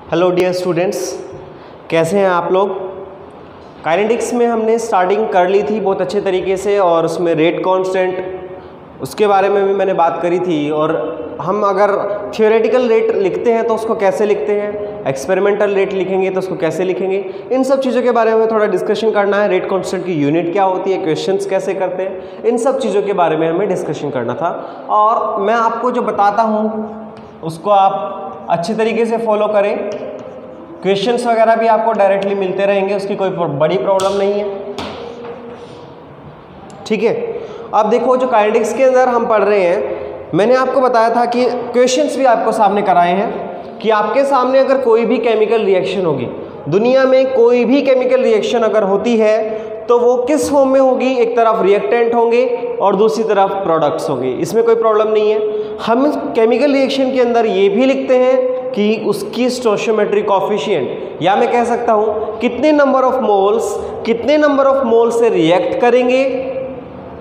Hello dear students, कैसे हैं आप लोग। काइनेटिक्स में हमने स्टार्टिंग कर ली थी बहुत अच्छे तरीके से और उसमें रेट कांस्टेंट उसके बारे में भी मैंने बात करी थी। और हम अगर थियोरेटिकल रेट लिखते हैं तो उसको कैसे लिखते हैं, एक्सपेरिमेंटल रेट लिखेंगे तो उसको कैसे लिखेंगे, इन सब चीज़ों के बारे में थोड़ा डिस्कशन करना है। रेट कांस्टेंट की यूनिट क्या होती है, क्वेश्चंस कैसे करते हैं, इन सब चीज़ों के बारे में हमें डिस्कशन करना था। और मैं आपको जो बताता हूँ उसको आप अच्छे तरीके से फॉलो करें। क्वेश्चंस वगैरह भी आपको डायरेक्टली मिलते रहेंगे, उसकी कोई बड़ी प्रॉब्लम नहीं है, ठीक है। अब देखो, जो काइनेटिक्स के अंदर हम पढ़ रहे हैं, मैंने आपको बताया था कि क्वेश्चंस भी आपको सामने कराए हैं कि आपके सामने अगर कोई भी केमिकल रिएक्शन होगी, दुनिया में कोई भी केमिकल रिएक्शन अगर होती है तो वो किस फॉर्म में होगी, एक तरफ रिएक्टेंट होंगे और दूसरी तरफ प्रोडक्ट्स होंगे, इसमें कोई प्रॉब्लम नहीं है। हम केमिकल रिएक्शन के अंदर ये भी लिखते हैं कि उसकी स्टोइचियोमेट्रिक कोएफिशिएंट, या मैं कह सकता हूँ कितने नंबर ऑफ मोल्स से रिएक्ट करेंगे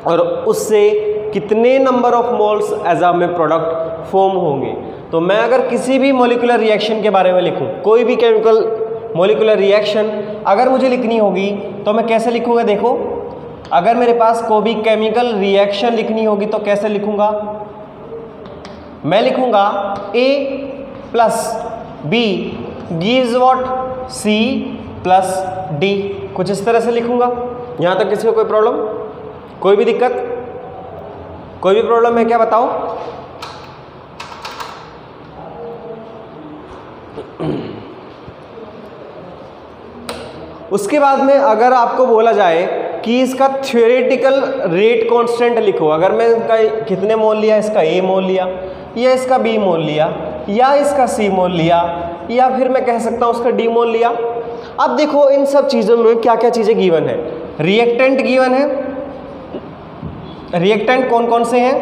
और उससे कितने number of moles as a में प्रोडक्ट फॉर्म होंगे। तो मैं अगर किसी भी मॉलिक्यूलर रिएक्शन के बारे में लिखूं, कोई भी केमिकल मॉलिक्यूलर रिएक्शन अगर मुझे लिखनी होगी तो मैं कैसे लिखूंगा। देखो, अगर मेरे पास कोई भी केमिकल रिएक्शन लिखनी होगी तो कैसे लिखूंगा, मैं लिखूंगा A plus B gives what C plus D, कुछ इस तरह से लिखूंगा। यहां तक किसी को कोई प्रॉब्लम, कोई भी दिक्कत, कोई भी प्रॉब्लम है क्या, बताओ। उसके बाद में अगर आपको बोला जाए कि इसका थ्योरेटिकल रेट कांस्टेंट लिखो, अगर मैं इसका कितने मोल लिया, इसका A मोल लिया या इसका B मोल लिया या इसका C मोल लिया या फिर मैं कह सकता हूं उसका D मोल लिया। अब देखो, इन सब चीज़ों में क्या क्या चीज़ें गिवन है। रिएक्टेंट गिवन है, रिएक्टेंट कौन कौन से हैं,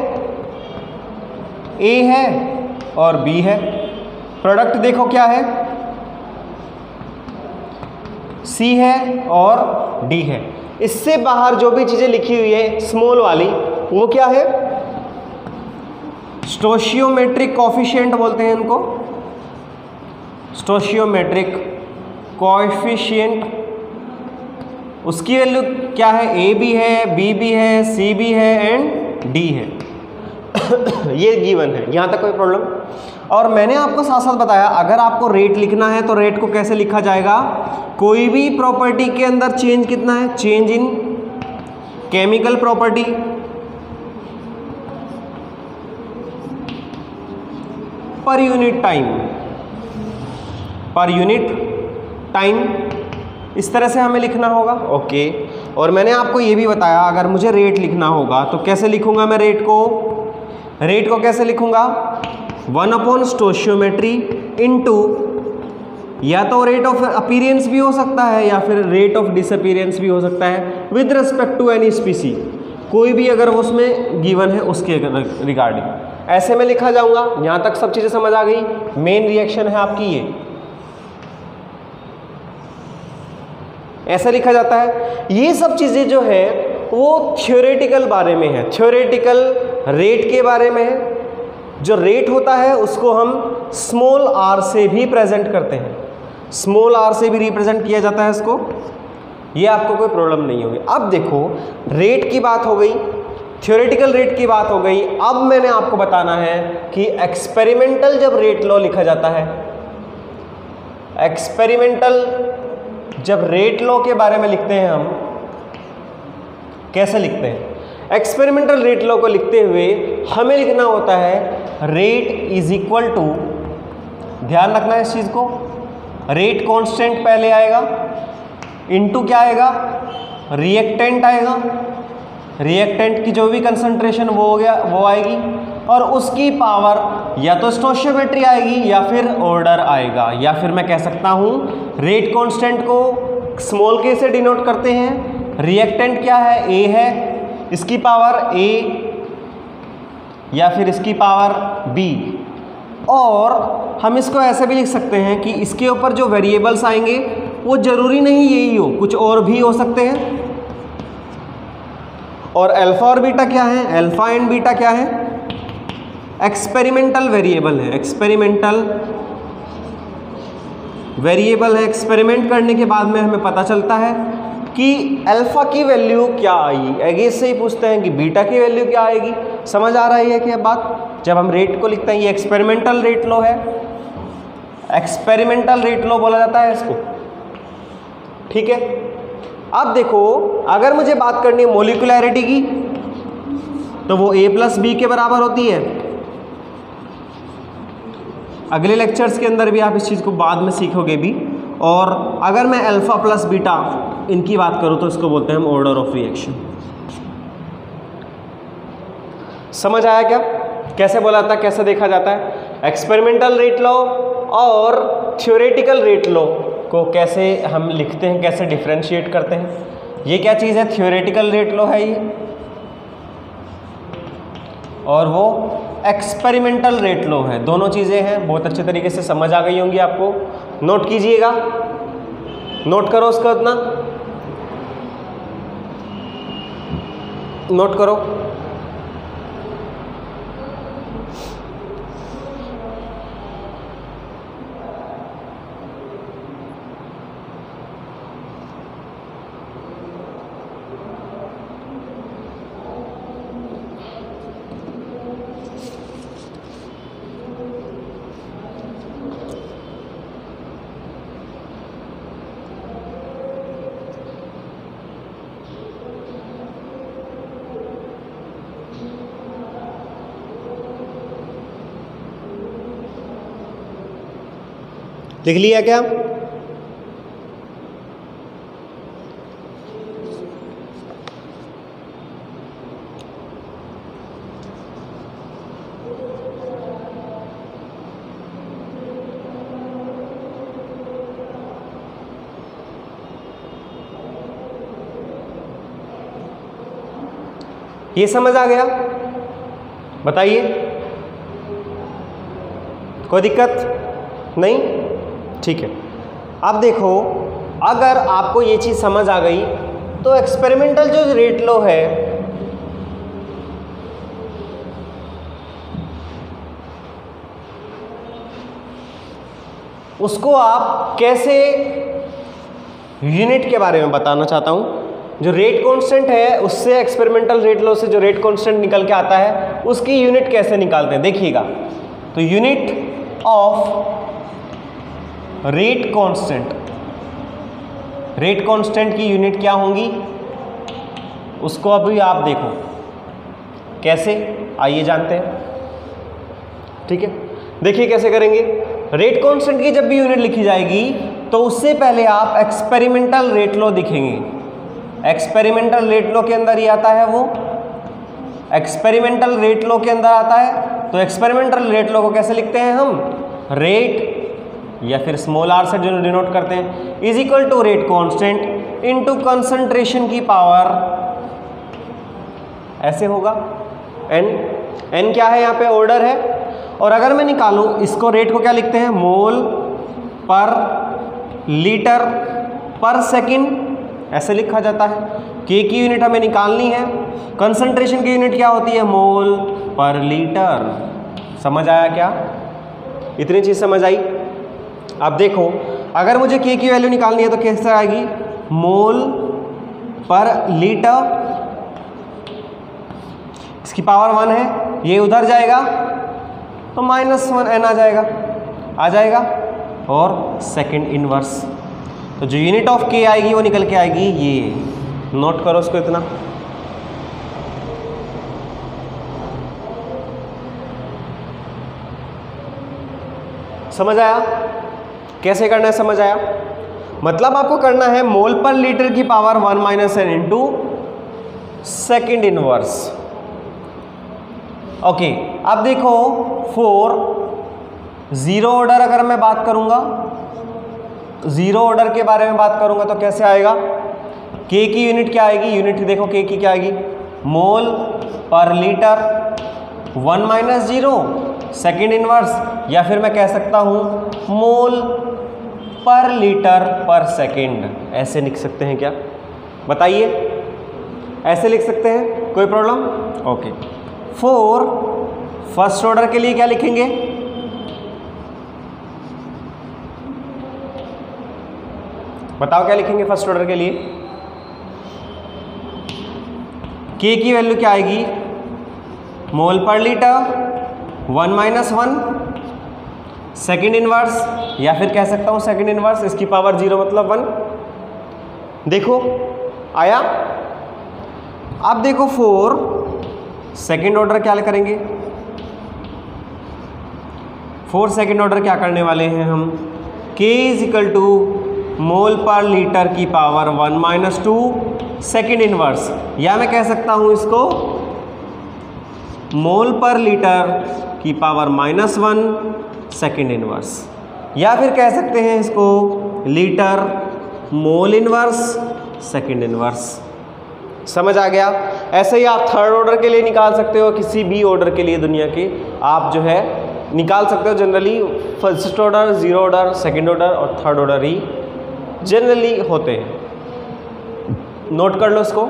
A है और B है। प्रोडक्ट देखो क्या है, C है और D है। इससे बाहर जो भी चीज़ें लिखी हुई है स्मॉल वाली, वो क्या है, स्टोइचियोमेट्रिक कोएफिशिएंट बोलते हैं इनको, स्टोइचियोमेट्रिक कोएफिशिएंट। उसकी वैल्यू क्या है, A भी है, B भी है, C भी है एंड D है। ये गिवन है, यहाँ तक कोई प्रॉब्लम। और मैंने आपको साथ साथ बताया, अगर आपको रेट लिखना है तो रेट को कैसे लिखा जाएगा, कोई भी प्रॉपर्टी के अंदर चेंज कितना है, change in chemical property per unit time, इस तरह से हमें लिखना होगा, ओके। और मैंने आपको ये भी बताया, अगर मुझे रेट लिखना होगा तो कैसे लिखूंगा मैं रेट को कैसे लिखूंगा, 1 स्टोइचियोमेट्री इनटू, या तो रेट ऑफ अपीयरेंस भी हो सकता है या फिर रेट ऑफ डिसअपीयरेंस भी हो सकता है with respect to any species, कोई भी अगर उसमें गिवन है उसके रिगार्डिंग, ऐसे में लिखा जाऊंगा। यहां तक सब चीजें समझ आ गई। मेन रिएक्शन है आपकी ये, ऐसा लिखा जाता है। ये सब चीजें जो है वो थ्योरेटिकल बारे में है, थ्योरेटिकल रेट के बारे में है। जो रेट होता है उसको हम स्मॉल r से भी प्रेजेंट करते हैं, स्मॉल r से भी रिप्रेजेंट किया जाता है इसको, ये आपको कोई प्रॉब्लम नहीं होगी। अब देखो, रेट की बात हो गई, थ्योरेटिकल रेट की बात हो गई। अब मैंने आपको बताना है कि एक्सपेरिमेंटल जब रेट लॉ लिखा जाता है, एक्सपेरिमेंटल जब रेट लॉ के बारे में लिखते हैं हम, कैसे लिखते हैं, एक्सपेरिमेंटल रेट लॉ को लिखते हुए हमें लिखना होता है रेट इज इक्वल टू, ध्यान रखना है इस चीज को, रेट कांस्टेंट पहले आएगा, इनटू क्या आएगा, रिएक्टेंट आएगा, रिएक्टेंट की जो भी कंसंट्रेशन वो हो गया वो आएगी, और उसकी पावर या तो स्टोइचियोमेट्री आएगी या फिर ऑर्डर आएगा, या फिर मैं कह सकता हूं रेट कांस्टेंट को स्मॉल के से डिनोट करते हैं। रिएक्टेंट क्या है, A है, इसकी पावर A या फिर इसकी पावर B। और हम इसको ऐसे भी लिख सकते हैं कि इसके ऊपर जो वेरिएबल्स आएंगे वो जरूरी नहीं यही हो, कुछ और भी हो सकते हैं। और अल्फा और बीटा क्या है, अल्फा एंड बीटा क्या है, एक्सपेरिमेंटल वेरिएबल है, एक्सपेरिमेंटल वेरिएबल है, एक्सपेरिमेंट करने के बाद में हमें पता चलता है कि अल्फा की वैल्यू क्या आएगी। आगे इससे ही पूछते हैं कि बीटा की वैल्यू क्या आएगी। समझ आ रही है क्या बात? जब हम रेट को लिखते हैं, ये एक्सपेरिमेंटल रेट लो है, एक्सपेरिमेंटल रेट लो बोला जाता है इसको, ठीक है। अब देखो, अगर मुझे बात करनी है मोलिकुलैरिटी की, तो वो A+B के बराबर होती है। अगले लेक्चर्स के अंदर भी आप इस चीज़ को बाद में सीखोगे भी। और अगर मैं अल्फा प्लस बीटा इनकी बात करूं तो इसको बोलते हैं हम ऑर्डर ऑफ रिएक्शन। समझ आया क्या? कैसे बोला जाता है, कैसे देखा जाता है? एक्सपेरिमेंटल रेट लो और थ्योरेटिकल रेट लो को कैसे हम लिखते हैं, कैसे डिफरेंशिएट करते हैं। ये क्या चीज़ है? थ्योरेटिकल रेट लो है ये, और वो एक्सपेरिमेंटल रेट लो है। दोनों चीज़ें हैं, बहुत अच्छे तरीके से समझ आ गई होंगी आपको। नोट कीजिएगा, नोट करो उसका, उतना नोट करो। लिख लिया क्या? ये समझ आ गया? बताइए, कोई दिक्कत नहीं? ठीक है। अब देखो, अगर आपको ये चीज़ समझ आ गई तो एक्सपेरिमेंटल जो रेट लो है उसको आप कैसे, यूनिट के बारे में बताना चाहता हूँ। जो रेट कांस्टेंट है उससे एक्सपेरिमेंटल रेट लो से जो रेट कांस्टेंट निकल के आता है उसकी यूनिट कैसे निकालते हैं देखिएगा। तो unit of rate constant, rate constant की यूनिट क्या होंगी उसको अभी आप देखो कैसे, आइए जानते हैं। ठीक है, देखिए कैसे करेंगे। रेट कांस्टेंट की जब भी यूनिट लिखी जाएगी तो उससे पहले आप एक्सपेरिमेंटल रेट लो दिखेंगे। एक्सपेरिमेंटल रेट लो के अंदर ही आता है, वो एक्सपेरिमेंटल रेट लो के अंदर आता है। तो एक्सपेरिमेंटल रेट लो को कैसे लिखते हैं हम? रेट या फिर स्मॉल आर से जो डिनोट करते हैं, is equal to rate constant into concentration की पावर, ऐसे होगा। एन क्या है यहाँ पे? ऑर्डर है। और अगर मैं निकालूं इसको, रेट को क्या लिखते हैं? मोल पर लीटर पर सेकंड, ऐसे लिखा जाता है। के की यूनिट हमें निकालनी है, कंसंट्रेशन की यूनिट क्या होती है? मोल पर लीटर। समझ आया क्या? इतनी चीज समझ आई? अब देखो, अगर मुझे के की वैल्यू निकालनी है तो कैसे आएगी? मोल पर लीटर, इसकी पावर 1 है, ये उधर जाएगा तो -1 n आ जाएगा और सेकंड इनवर्स। तो जो यूनिट ऑफ के आएगी वो निकल के आएगी ये, नोट करो उसको इतना। समझ आया कैसे करना है? समझ आया? मतलब आपको करना है मोल पर लीटर की power 1 - n into second inverse. Okay, अब देखो फॉर जीरो ऑर्डर अगर मैं बात करूंगा, जीरो ऑर्डर के बारे में बात करूंगा तो कैसे आएगा? के की यूनिट क्या आएगी? यूनिट देखो के की क्या आएगी? मोल पर लीटर 1 - 0 सेकेंड इनवर्स, या फिर मैं कह सकता हूं मोल पर लीटर पर सेकेंड। ऐसे लिख सकते हैं क्या? बताइए, ऐसे लिख सकते हैं? कोई problem? Okay. For first order के लिए क्या लिखेंगे? बताओ क्या लिखेंगे फर्स्ट ऑर्डर के लिए? के की वैल्यू क्या आएगी? मोल पर लीटर 1 - 1 सेकेंड इनवर्स, या फिर कह सकता हूं सेकेंड इनवर्स, इसकी पावर 0 मतलब 1। देखो आया। अब देखो 4 सेकेंड ऑर्डर क्या करेंगे? 4 सेकेंड ऑर्डर क्या करने वाले हैं हम? K = मोल पर लीटर की पावर 1 - 2 सेकेंड इनवर्स, या मैं कह सकता हूं इसको मोल पर लीटर की पावर -1 सेकेंड इनवर्स, या फिर कह सकते हैं इसको litre mole inverse second inverse. समझ आ गया? ऐसे ही आप थर्ड ऑर्डर के लिए निकाल सकते हो, किसी भी ऑर्डर के लिए दुनिया के आप जो है निकाल सकते हो। Generally first order, zero order, second order और थर्ड ऑर्डर ही जनरली होते हैं। नोट कर लो इसको।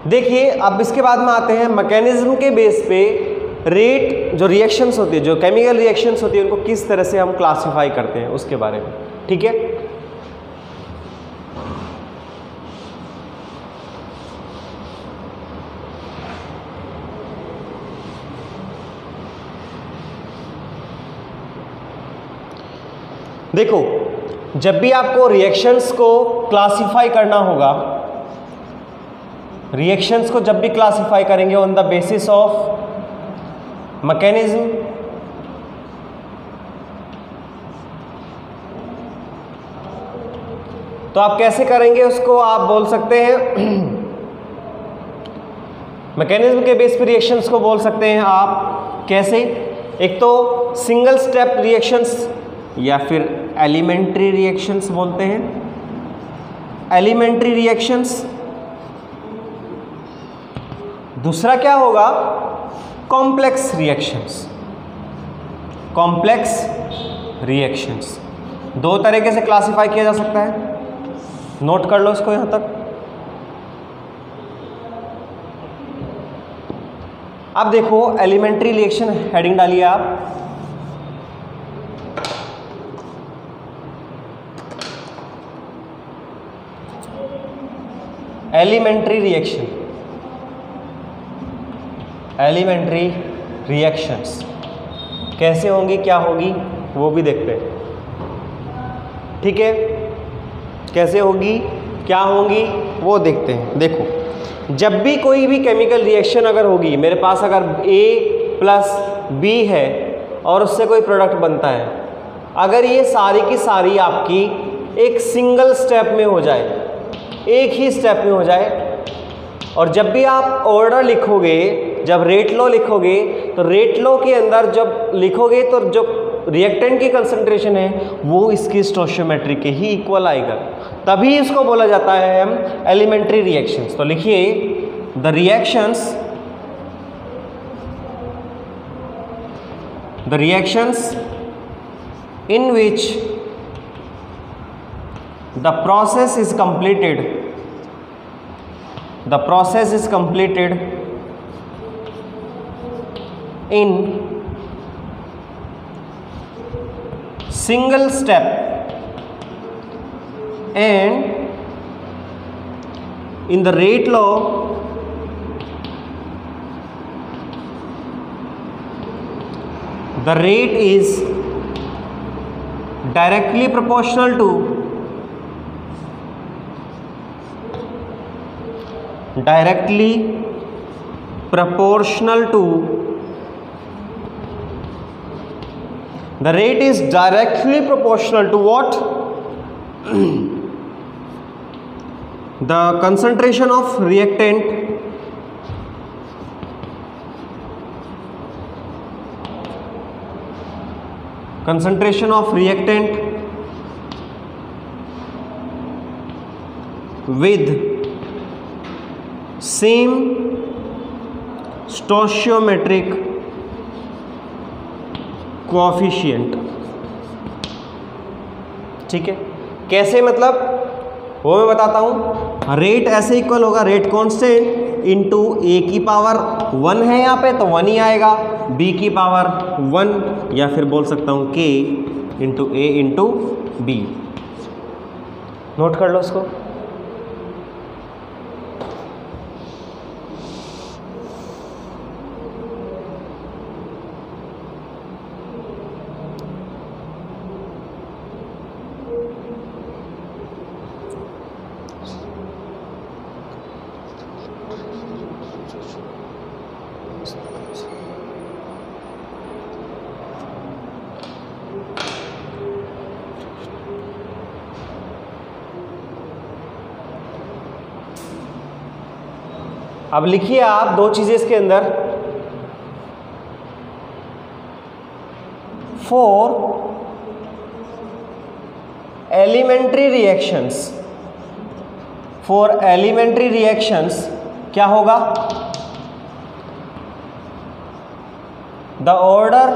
देखिए अब इसके बाद में आते हैं मैकेनिज्म के बेस पे रेट, जो रिएक्शंस होती है, जो केमिकल रिएक्शंस होती है, उनको किस तरह से हम क्लासिफाई करते हैं उसके बारे में। ठीक है, देखो जब भी आपको रिएक्शंस को क्लासिफाई करना होगा, रिएक्शंस को जब भी क्लासिफाई करेंगे on the basis of mechanism, तो आप कैसे करेंगे उसको? आप बोल सकते हैं मैकेनिज्म के बेस पे रिएक्शंस को बोल सकते हैं आप कैसे? एक तो सिंगल स्टेप रिएक्शंस या फिर एलिमेंट्री रिएक्शंस बोलते हैं, एलिमेंट्री रिएक्शंस। दूसरा क्या होगा? Complex reactions, complex reactions. दो तरीके से क्लासिफाई किया जा सकता है, नोट कर लो इसको यहां तक। अब देखो एलिमेंट्री रिएक्शन हेडिंग डालिए आप। एलिमेंट्री रिएक्शन, एलिमेंट्री रिएक्शंस कैसे होंगी, क्या होगी, वो भी देखते हैं। ठीक है, कैसे होगी, क्या होंगी, वो देखते हैं। देखो जब भी कोई भी केमिकल रिएक्शन अगर होगी, मेरे पास अगर A + B है और उससे कोई प्रोडक्ट बनता है, अगर ये सारी की सारी आपकी एक सिंगल स्टेप में हो जाए, एक ही स्टेप में हो जाए, और जब भी आप ऑर्डर लिखोगे, जब रेट लॉ लिखोगे, तो रेट लॉ के अंदर जब लिखोगे तो जो रिएक्टेंट की कंसंट्रेशन है वो इसकी स्टोइचियोमेट्री के ही इक्वल आएगा, तभी इसको बोला जाता है हम एलिमेंट्री रिएक्शंस। तो लिखिए the reactions in which the process is completed in single step and in the rate law the rate is directly proportional to the rate is directly proportional to what? The concentration of reactant with same stoichiometric coefficient। ठीक है, कैसे मतलब वो मैं बताता हूं। Rate ऐसे equal होगा रेट कांस्टेंट इंटू ए की पावर 1 है यहाँ पे तो 1 ही आएगा, बी की पावर 1 या फिर बोल सकता हूं के इंटू ए इंटू बी। नोट कर लो इसको। अब लिखिए आप दो चीजें इसके अंदर, फॉर एलिमेंट्री रिएक्शंस क्या होगा, the order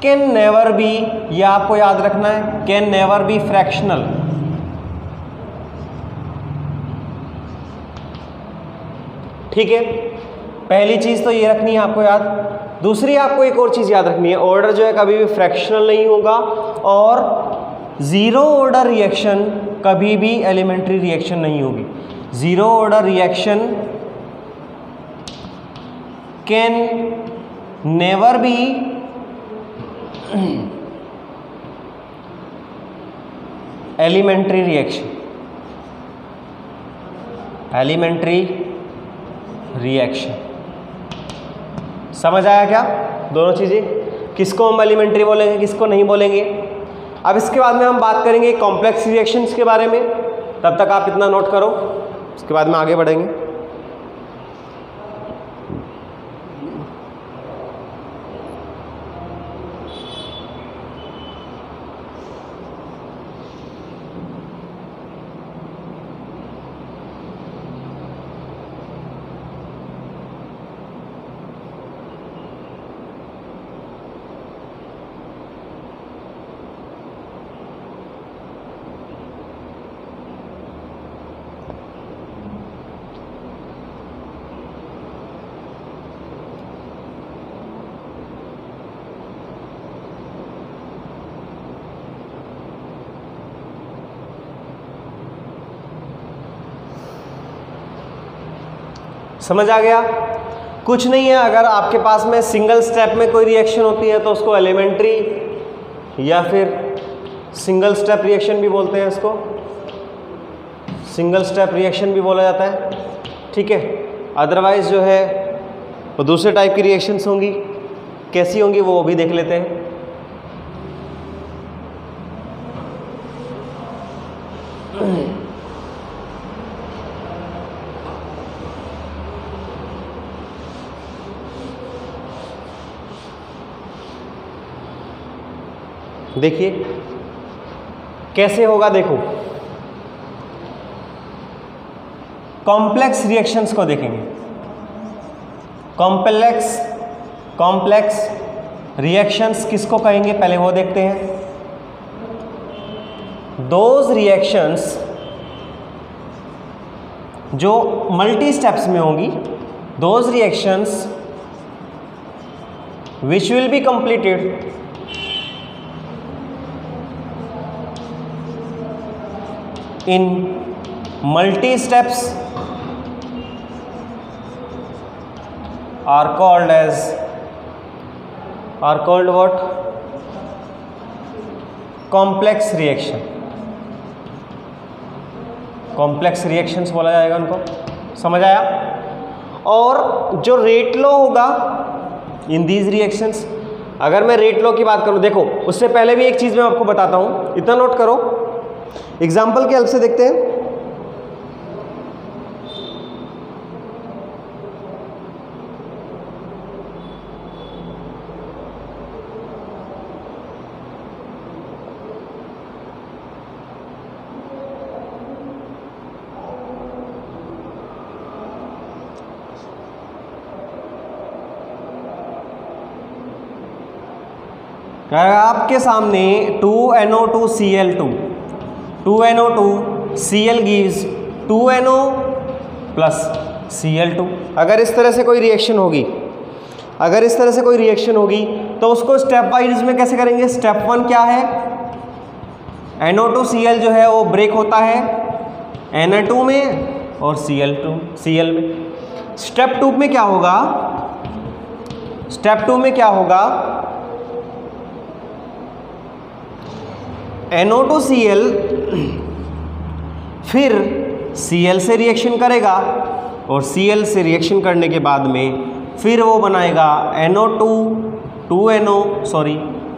can never B, ये आपको याद रखना है, कैन नेवर बी फ्रैक्शनल। ठीक है, पहली चीज तो ये रखनी है आपको याद। दूसरी आपको एक और चीज याद रखनी है, ऑर्डर जो है कभी भी फ्रैक्शनल नहीं होगा और जीरो ऑर्डर रिएक्शन कभी भी एलिमेंट्री रिएक्शन नहीं होगी। Zero order reaction can never be elementary reaction. समझ आया क्या दोनों चीजें, किसको हम एलिमेंट्री बोलेंगे किसको नहीं बोलेंगे। अब इसके बाद में हम बात करेंगे कॉम्प्लेक्स रिएक्शंस के बारे में, तब तक आप इतना नोट करो, उसके बाद में आगे बढ़ेंगे। समझ आ गया। कुछ नहीं है, अगर आपके पास में सिंगल स्टेप में कोई रिएक्शन होती है तो उसको एलिमेंट्री या फिर सिंगल स्टेप रिएक्शन भी बोलते हैं, इसको सिंगल स्टेप रिएक्शन भी बोला जाता है। ठीक है, अदरवाइज जो है वो दूसरे टाइप की रिएक्शंस होंगी, कैसी होंगी वो भी देख लेते हैं। देखिए कैसे होगा, देखो कॉम्प्लेक्स रिएक्शंस को देखेंगे। कॉम्प्लेक्स रिएक्शंस किसको कहेंगे पहले वो देखते हैं। दोज रिएक्शंस जो मल्टी स्टेप्स में होंगी, those reactions which will be completed in multi steps are called what? Complex reaction। Complex reactions बोला जाएगा उनको, समझ आया। और जो रेट लॉ होगा इन दीज रिएक्शंस, अगर मैं रेट लॉ की बात करूं, देखो उससे पहले भी एक चीज मैं आपको बताता हूं, इतना नोट करो। एग्जाम्पल के हेल्प से देखते हैं। आपके सामने 2NO2Cl2, 2NO2Cl gives 2NO plus Cl2। अगर इस तरह से कोई रिएक्शन होगी, तो उसको स्टेप वाइज में कैसे करेंगे? स्टेप 1 क्या है? NO2Cl जो है वो ब्रेक होता है Na2 में और Cl में। स्टेप 2 में क्या होगा? NO2Cl फिर Cl से रिएक्शन करेगा और Cl से रिएक्शन करने के बाद में फिर वो बनाएगा NO2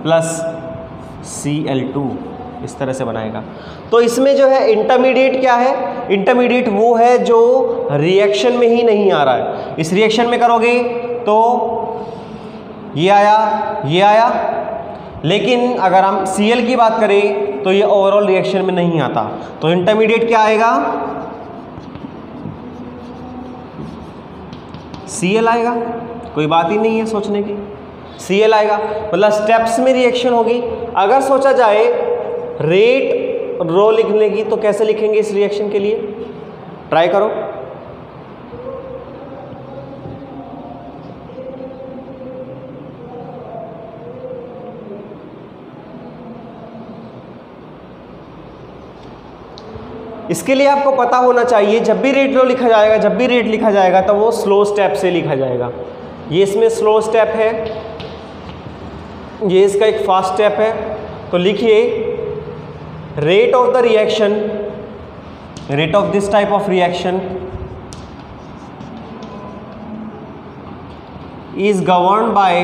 प्लस Cl2, इस तरह से बनाएगा। तो इसमें जो है इंटरमीडिएट क्या है? इंटरमीडिएट वो है जो रिएक्शन में ही नहीं आ रहा है। इस रिएक्शन में करोगे तो ये आया, लेकिन अगर हम Cl की बात करें तो ये ओवरऑल रिएक्शन में नहीं आता। तो इंटरमीडिएट क्या आएगा? Cl आएगा, कोई बात ही नहीं है सोचने की, Cl आएगा। मतलब स्टेप्स में रिएक्शन होगी। अगर सोचा जाए रेट रो लिखने की तो कैसे लिखेंगे इस रिएक्शन के लिए? ट्राई करो। इसके लिए आपको पता होना चाहिए जब भी रेट रो लिखा जाएगा तो वो स्लो स्टेप से लिखा जाएगा। ये इसमें स्लो स्टेप है, ये इसका एक फास्ट स्टेप है। तो लिखिए rate of the reaction, rate of this type of reaction is governed by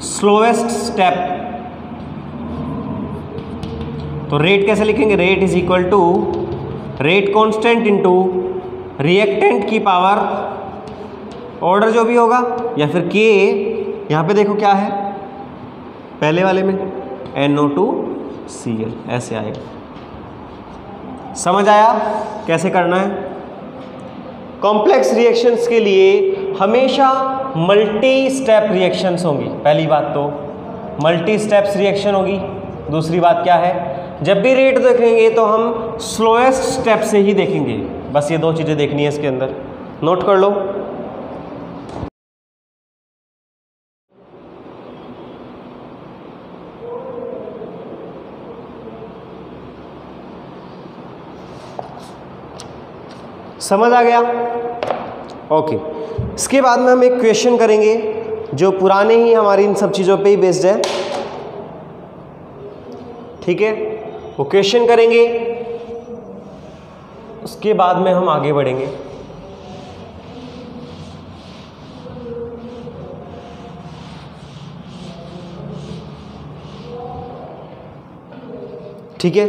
slowest step. तो रेट कैसे लिखेंगे? Rate is equal to rate constant into reactant की पावर ऑर्डर जो भी होगा, या फिर के। यहाँ पे देखो क्या है पहले वाले में NO2Cl, ऐसे आएगा। समझ आया कैसे करना है? कॉम्प्लेक्स रिएक्शंस के लिए हमेशा मल्टी स्टेप रिएक्शंस होंगी। पहली बात तो मल्टी स्टेप्स रिएक्शन होगी। दूसरी बात क्या है? जब भी रेट देखेंगे तो हम स्लोएस्ट स्टेप से ही देखेंगे। बस ये दो चीज़ें देखनी है इसके अंदर, नोट कर लो। समझ आ गया? ओके। इसके बाद में हम एक क्वेश्चन करेंगे जो पुराने ही हमारी इन सब चीज़ों पे ही बेस्ड है। ठीक है, वो क्वेश्चन करेंगे, उसके बाद में हम आगे बढ़ेंगे। ठीक है,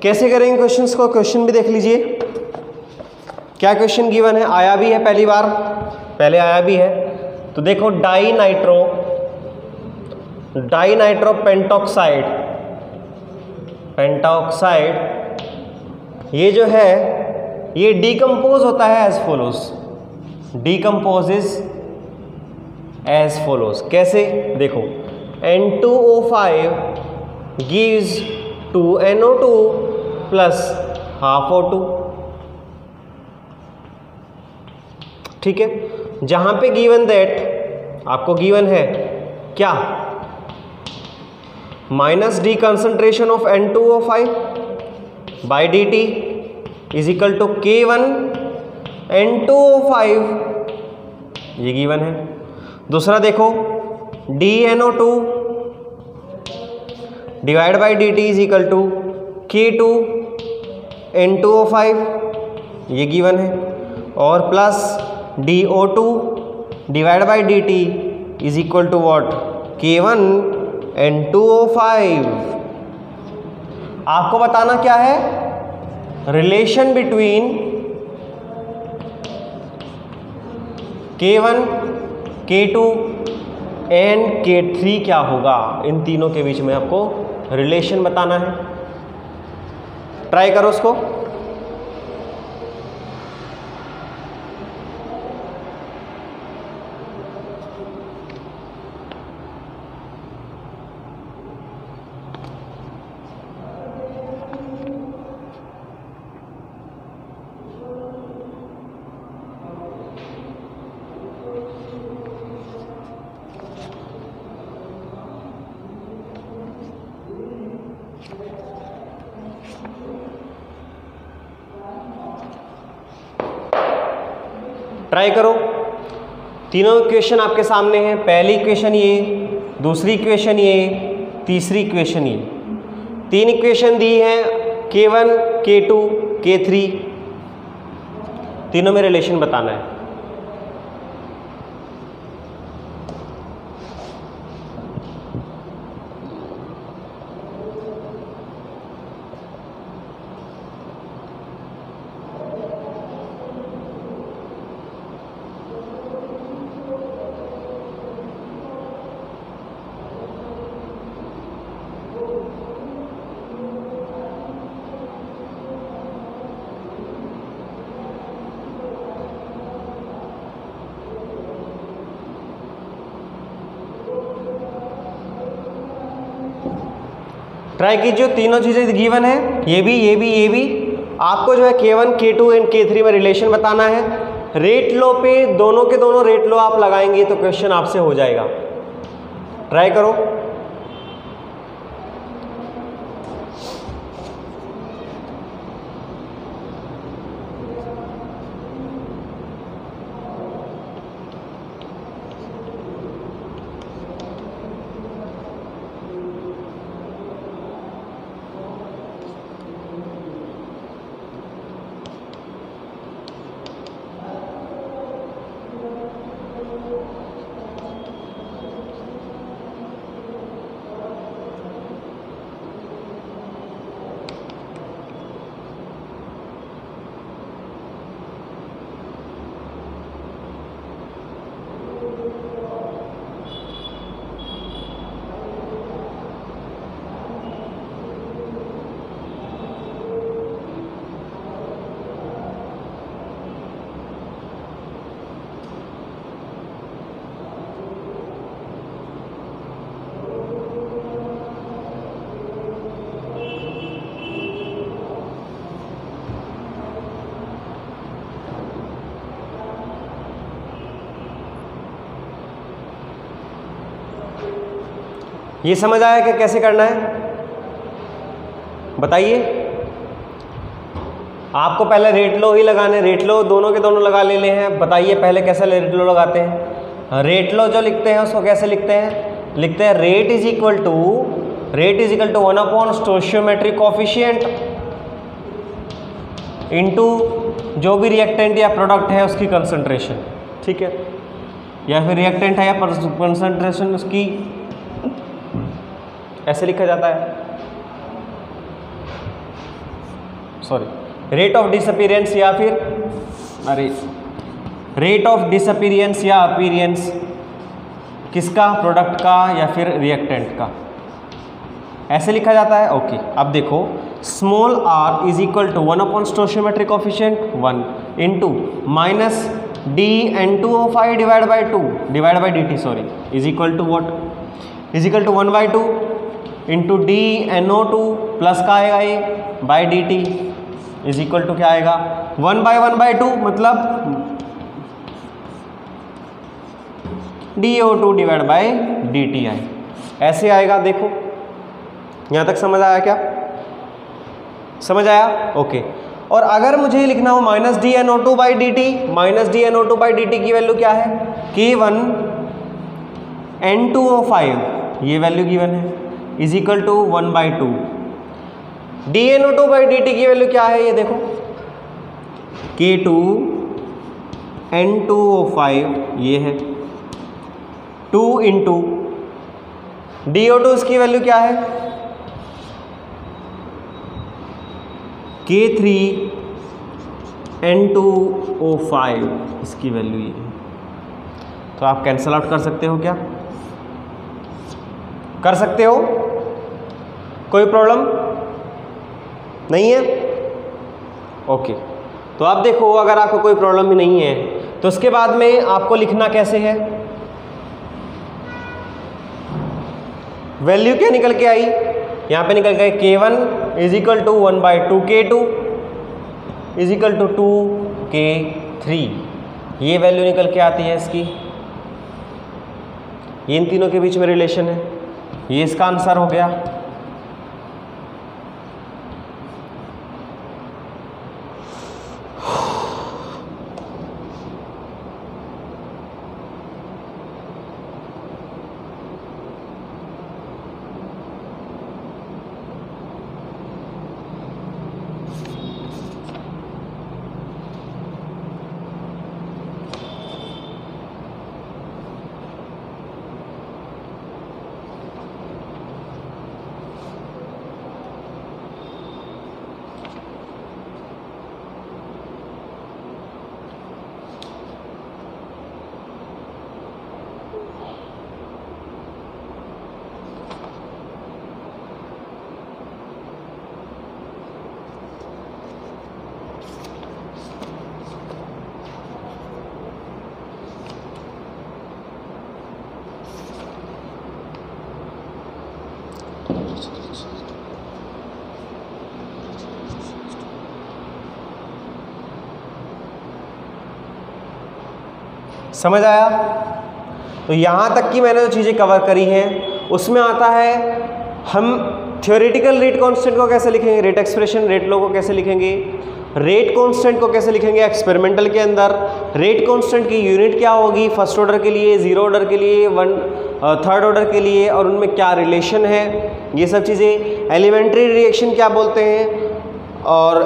कैसे करेंगे क्वेश्चंस को? क्वेश्चन भी देख लीजिए। क्या क्वेश्चन गिवन है? आया भी है पहली बार, पहले आया भी है। तो देखो डाई नाइट्रो पेंटॉक्साइड ये जो है ये डिकम्पोज होता है as follows, decomposes as follows. कैसे? देखो N2O5 gives 2NO2 plus half O2। ठीक है, जहां पे गिवन दैट आपको गिवन है क्या? Minus d concentration of N2O5 by dt is equal to K1 N2O5, ये गिवन है। दूसरा देखो DNO2 divide by dt is equal to K2 N2O5, ये गिवन है। और plus DO2 divide by dt is equal to what? K1 N2O5। आपको बताना क्या है? Relation between K1, K2 and K3 क्या होगा, इन तीनों के बीच में आपको रिलेशन बताना है। ट्राई करो उसको। ट्राई करो। तीनों इक्वेशन आपके सामने हैं, पहली इक्वेशन ये, दूसरी इक्वेशन ये, तीसरी इक्वेशन ये। तीन इक्वेशन दी हैं K1, K2, K3, तीनों में रिलेशन बताना है। ट्राई कीजिए, तीनों चीज़ें गिवन है, ये भी आपको जो है K1, K2 एंड K3 में रिलेशन बताना है। रेट लो पे दोनों के दोनों रेट लो आप लगाएंगे तो क्वेश्चन आपसे हो जाएगा। ट्राई करो। ये समझ आया कि कैसे करना है? बताइए। आपको पहले रेट लो ही लगाने, रेट लो दोनों के दोनों लगा लेने हैं। बताइए पहले कैसे रेट लो लगाते हैं। रेट लो जो लिखते हैं उसको कैसे लिखते हैं? लिखते हैं rate is equal to 1 stoichiometric coefficient into जो भी रिएक्टेंट या प्रोडक्ट है उसकी कंसंट्रेशन, ठीक है, या फिर रिएक्टेंट है या कंसंट्रेशन उसकी, ऐसे लिखा जाता है, सॉरी, रेट ऑफ डिसअपीयरेंस या फिर रेट ऑफ डिसअपीयरेंस या अपीयरेंस किसका? प्रोडक्ट का या फिर रिएक्टेंट का, ऐसे लिखा जाता है। ओके, अब देखो small r is equal to 1 stoichiometric coefficient 1 into minus dN2O5 divide by dt, sorry, is equal to what? Is equal to 1/2 into dNO2 plus का आएगा ये by dt is equal to क्या आएगा? 1/1/2 मतलब dO2 डिवाइड बाई dt आए, ऐसे आएगा। देखो यहाँ तक समझ आया क्या? समझ आया? ओके। और अगर मुझे लिखना हो minus dNO2 by dt, minus dNO2 by dt की वैल्यू क्या है? K1 N2O5, ये वैल्यू गिवन है, is equal to 1/2। dNO2 by dt की वैल्यू क्या है? ये देखो K2 N2O5 ये है 2 इंटू DO2 इसकी वैल्यू क्या है? K3 N2O5 इसकी वैल्यू ये है। तो आप कैंसल आउट कर सकते हो क्या? कर सकते हो? कोई प्रॉब्लम नहीं है? ओके, तो आप देखो अगर आपको कोई प्रॉब्लम भी नहीं है तो उसके बाद में आपको लिखना कैसे है? वैल्यू क्या निकल के आई? यहाँ पे निकल गए K1 is equal to 1/2 K2 is equal to 2 K3, ये वैल्यू निकल के आती है इसकी। ये इन तीनों के बीच में रिलेशन है, ये इसका आंसर हो गया। समझ आया? तो यहाँ तक की मैंने जो चीज़ें कवर करी हैं उसमें आता है हम थ्योरेटिकल रेट कांस्टेंट को कैसे लिखेंगे, रेट एक्सप्रेशन, रेट लॉ को कैसे लिखेंगे, रेट कांस्टेंट को कैसे लिखेंगे एक्सपेरिमेंटल के अंदर, रेट कांस्टेंट की यूनिट क्या होगी फर्स्ट ऑर्डर के लिए, जीरो ऑर्डर के लिए, थर्ड ऑर्डर के लिए, और उनमें क्या रिलेशन है, ये सब चीज़ें। एलिमेंट्री रिएक्शन क्या बोलते हैं और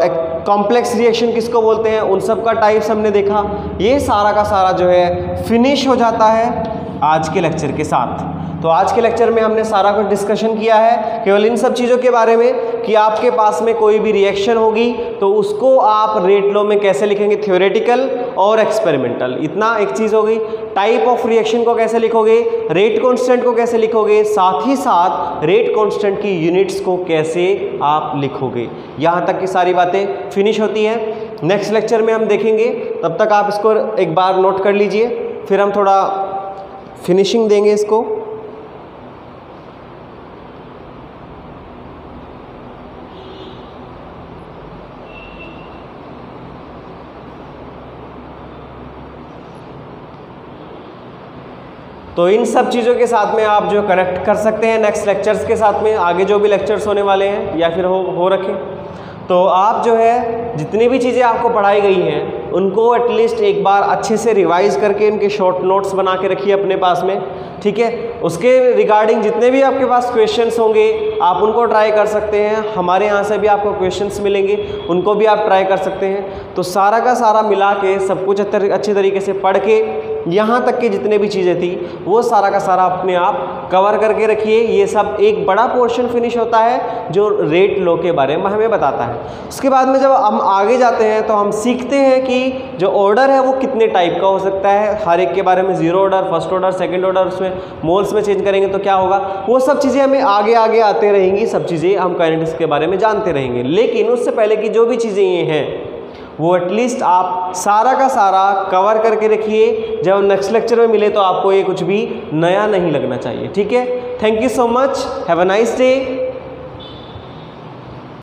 कॉम्प्लेक्स रिएक्शन किसको बोलते हैं, उन सब का टाइप्स हमने देखा। ये सारा का सारा जो है फिनिश हो जाता है आज के लेक्चर के साथ। तो आज के लेक्चर में हमने सारा कुछ डिस्कशन किया है केवल इन सब चीज़ों के बारे में कि आपके पास में कोई भी रिएक्शन होगी तो उसको आप रेट लॉ में कैसे लिखेंगे, थ्योरेटिकल और एक्सपेरिमेंटल। इतना एक चीज़ हो गई। टाइप ऑफ रिएक्शन को कैसे लिखोगे, रेट कांस्टेंट को कैसे लिखोगे, साथ ही साथ रेट कांस्टेंट की यूनिट्स को कैसे आप लिखोगे। यहाँ तक की सारी बातें फिनिश होती हैं। नेक्स्ट लेक्चर में हम देखेंगे, तब तक आप इसको एक बार नोट कर लीजिए, फिर हम थोड़ा फिनिशिंग देंगे इसको। तो इन सब चीज़ों के साथ में आप जो कनेक्ट कर सकते हैं नेक्स्ट लेक्चर्स के साथ में, आगे जो भी लेक्चर्स होने वाले हैं या फिर हो रखे, तो आप जो है जितनी भी चीज़ें आपको पढ़ाई गई हैं उनको एटलीस्ट एक बार अच्छे से रिवाइज़ करके इनके शॉर्ट नोट्स बना के रखिए अपने पास में, ठीक है। उसके रिगार्डिंग जितने भी आपके पास क्वेश्चंस होंगे आप उनको ट्राई कर सकते हैं, हमारे यहाँ से भी आपको क्वेश्चंस मिलेंगे, उनको भी आप ट्राई कर सकते हैं। तो सारा का सारा मिला के सब कुछ अच्छे तरीके से पढ़ के यहाँ तक की जितने भी चीज़ें थी वो सारा का सारा अपने आप कवर करके रखिए। ये सब एक बड़ा पोर्शन फिनिश होता है जो रेट लॉ के बारे में हमें बताता है। उसके बाद में जब हम आगे जाते हैं तो हम सीखते हैं कि जो ऑर्डर है वो कितने टाइप का हो सकता है, हर एक के बारे में, zero order, first order, second order, उसमें मोल्स में चेंज करेंगे तो क्या होगा, वो सब चीज़ें हमें आगे आगे आते रहेंगी, सब चीज़ें हम काइनेटिक्स के बारे में जानते रहेंगे। लेकिन उससे पहले की जो भी चीज़ें ये हैं वो एटलीस्ट आप सारा का सारा कवर करके रखिए, जब नेक्स्ट लेक्चर में मिले तो आपको ये कुछ भी नया नहीं लगना चाहिए, ठीक है। Thank you so much, have a nice day.